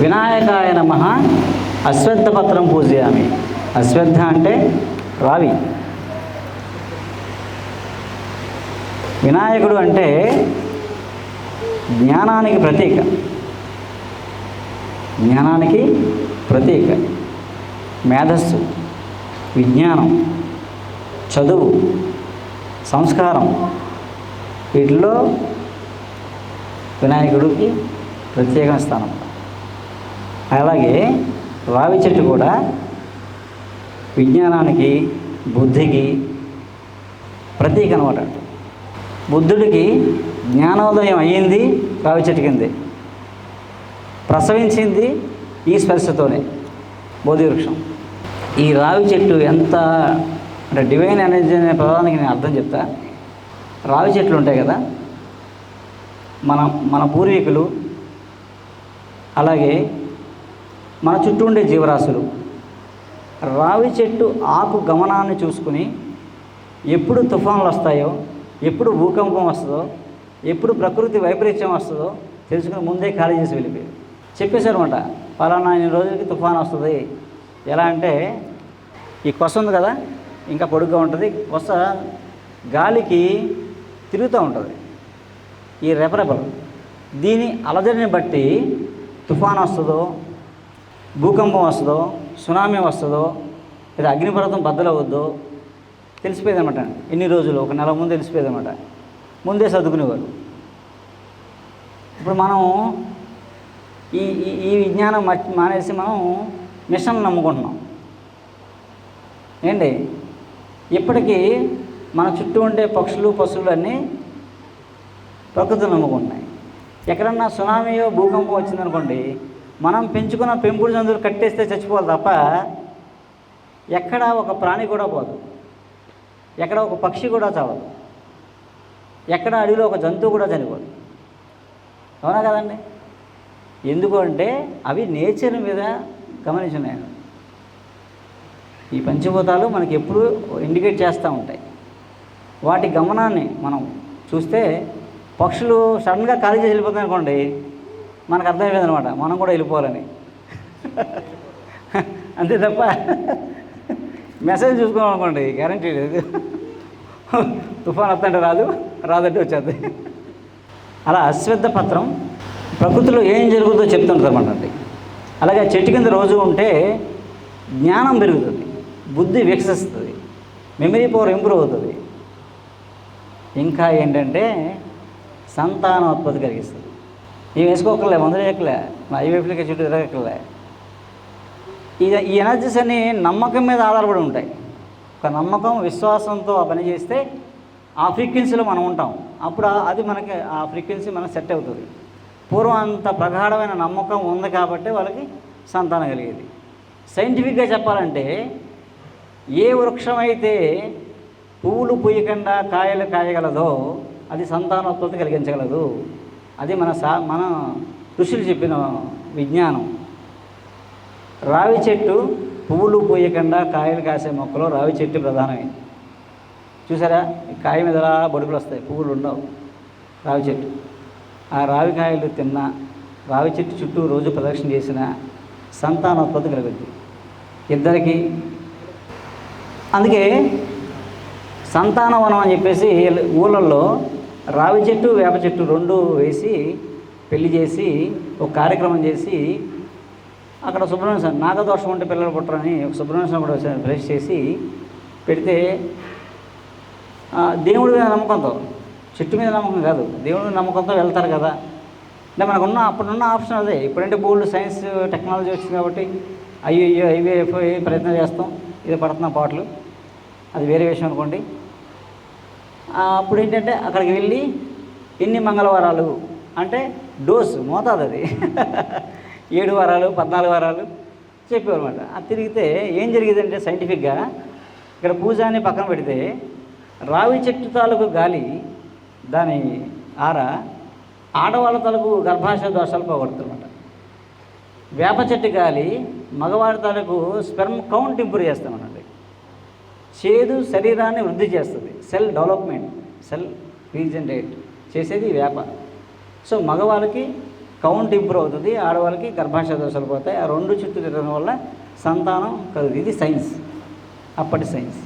వినాయకాయ నమః అశ్వత్థపత్రం పూజయామి. అశ్వత్థ అంటే రావి. వినాయకుడు అంటే జ్ఞానానికి ప్రతీక. జ్ఞానానికి ప్రతీక. మేధస్సు, విజ్ఞానం, చదువు, సంస్కారం, వీటిలో వినాయకుడికి ప్రత్యేకమైన స్థానం. అలాగే రావి చెట్టు కూడా విజ్ఞానానికి, బుద్ధికి ప్రతీక అనమాట. బుద్ధుడికి జ్ఞానోదయం అయ్యింది రావి చెట్టు కిందే, ప్రసవించింది ఈ స్పర్శతోనే బోధి వృక్షం. ఈ రావి చెట్టు ఎంత అంటే డివైన్ ఎనర్జీ అనే పదానికి నేను అర్థం చెప్తా. రావి చెట్లు ఉంటాయి కదా, మన పూర్వీకులు, అలాగే మన చుట్టూ ఉండే జీవరాశులు రావి చెట్టు ఆకు గమనాన్ని చూసుకుని ఎప్పుడు తుఫాన్లు వస్తాయో, ఎప్పుడు భూకంపం వస్తుందో, ఎప్పుడు ప్రకృతి వైపరీత్యం వస్తుందో తెలుసుకుని ముందే ఖాళీ చేసి వెళ్ళిపోయారు. చెప్పేశారు అనమాట, పలానా ఇన్ని రోజులకి తుఫాన్ వస్తుంది. ఎలా అంటే ఈ కొస ఉంది కదా, ఇంకా పొడుగ్గా ఉంటుంది. కొస గాలికి తిరుగుతూ ఉంటుంది, ఈ రెపరెపలు. దీని అలజడిని బట్టి తుఫాన్ వస్తుందో, భూకంపం వస్తుందో, సునామీ వస్తుందో, లేదా అగ్నిపర్వతం బద్దలవుద్దో తెలిసిపోయేది అనమాట. ఎన్ని రోజులు, ఒక నెల ముందు తెలిసిపోయేది అనమాట. ముందే సర్దుకునేవారు. ఇప్పుడు మనం ఈ ఈ విజ్ఞానం మానేసి మనం మిషన్ నమ్ముకుంటున్నాం. ఏంటి, ఇప్పటికీ మన చుట్టూ ఉండే పక్షులు, పశువులు అన్నీ ప్రకృతిని నమ్ముకుంటున్నాయి. ఎక్కడన్నా సునామీయో భూకంపం వచ్చిందనుకోండి, మనం పెంచుకున్న పెంపుడు జంతువులు కట్టేస్తే చచ్చిపోవాలి తప్ప ఎక్కడ ఒక ప్రాణి కూడా పోదు, ఎక్కడ ఒక పక్షి కూడా చావదు, ఎక్కడ అడవిలో ఒక జంతువు కూడా చనిపోదు. అవునా కదండి? ఎందుకు అంటే అవి నేచర్ మీద గమనించున్నాయి. ఈ పంచభూతాలు మనకి ఎప్పుడూ ఇండికేట్ చేస్తూ ఉంటాయి. వాటి గమనాన్ని మనం చూస్తే పక్షులు సడన్గా ఖాళీ చేసి వెళ్ళిపోతాయి అనుకోండి, మనకు అర్థమైపోయింది అనమాట, మనం కూడా వెళ్ళిపోవాలని. అంతే తప్ప మెసేజ్ చూసుకోవాలి అనుకోండి, గ్యారంటీ లేదు. తుఫాన్ వస్తుంటే రాదు, రాదంటే వచ్చేది. అలా అశ్వత్థ పత్రం ప్రకృతిలో ఏం జరుగుతుందో చెప్తుంటుందన్నమాట. అలాగే చెట్టు కింద రోజు ఉంటే జ్ఞానం పెరుగుతుంది, బుద్ధి వికసిస్తుంది, మెమరీ పవర్ ఇంప్రూవ్ అవుతుంది. ఇంకా ఏంటంటే సంతానోత్పత్తి కలిగిస్తుంది. ఇవి వేసుకోకలే, మందులు వేయకలే, ఐవైపులకి చుట్టూ తిరగకలే. ఈ ఎనర్జీస్ అన్నీ నమ్మకం మీద ఆధారపడి ఉంటాయి. ఒక నమ్మకం, విశ్వాసంతో ఆ పని చేస్తే ఆ ఫ్రీక్వెన్సీలో మనం ఉంటాం. అప్పుడు అది మనకి ఆ ఫ్రీక్వెన్సీ మనకు సెట్ అవుతుంది. పూర్వం అంత ప్రగాఢమైన నమ్మకం ఉంది కాబట్టి వాళ్ళకి సంతానం కలిగేది. సైంటిఫిక్గా చెప్పాలంటే ఏ వృక్షం అయితే పువ్వులు పూయకుండా కాయలు కాయగలదో అది సంతానోత్పత్తి కలిగించగలదు. అది మన ఋషులు చెప్పిన విజ్ఞానం. రావి చెట్టు పువ్వులు పూయకుండా కాయలు కాసే మొక్కలో రావి చెట్టు ప్రధానమైంది. చూసారా, కాయ మీద ఎలా బొడుగులు వస్తాయి, పువ్వులు ఉండవు. రావి చెట్టు, ఆ రావి కాయలు తిన్నా, రావి చెట్టు చుట్టూ రోజు ప్రదక్షిణ చేసిన సంతానోత్పత్తి కలుగుద్ది ఇద్దరికి. అందుకే సంతానవనం అని చెప్పేసి ఊళ్ళల్లో రావి చెట్టు, వేప చెట్టు రెండు వేసి పెళ్లి చేసి ఒక కార్యక్రమం చేసి అక్కడ సుబ్రహ్మణ్య స్వామి, నాగదోషం ఉంటే పిల్లలు పుట్టరని ఒక సుబ్రహ్మణ్య స్వామి కూడా బ్రష్ చేసి పెడితే దేవుడి మీద నమ్మకంతో, చెట్టు మీద నమ్మకం కాదు, దేవుడి మీద నమ్మకంతో వెళ్తారు కదా. అంటే మనకున్న అప్పుడున్న ఆప్షన్ అదే. ఇప్పుడంటే బోల్డ్ సైన్స్ టెక్నాలజీ వచ్చింది కాబట్టి ఐవీఎఫ్ ప్రయత్నం చేస్తాం, ఇది పడుతున్న పాటలు, అది వేరే విషయం అనుకోండి. అప్పుడు ఏంటంటే అక్కడికి వెళ్ళి ఎన్ని మంగళవారాలు అంటే డోసు మోతాదు అది 7 వారాలు 14 వారాలు చెప్పేవారన్నమాట. అది తిరిగితే ఏం జరిగేదంటే సైంటిఫిక్గా ఇక్కడ పూజ అని పక్కన పెడితే రావి చెట్టు తాలూకు గాలి, దాని ఆడవాళ్ళ తాలూకు గర్భాశయ దోషాలు పోగొడుతుందన్నమాట. వేప చెట్టు గాలి మగవాడి తాలూకు స్పెర్మ్ కౌంట్ ఇంప్రూవ్ చేస్తామన్నమాట. చేదు శరీరాన్ని వృద్ధి చేస్తుంది, సెల్ డెవలప్మెంట్, సెల్ రీజనరేట్ చేసేది వేప. సో మగవాళ్ళకి కౌంట్ ఇంప్రూవ్ అవుతుంది, ఆడవాళ్ళకి గర్భాశయ దోషాలు పోతాయి. ఆ 2 చుట్టూ తిరగడం వల్ల సంతానం కలుగుతుంది. ఇది సైన్స్, అప్పటి సైన్స్.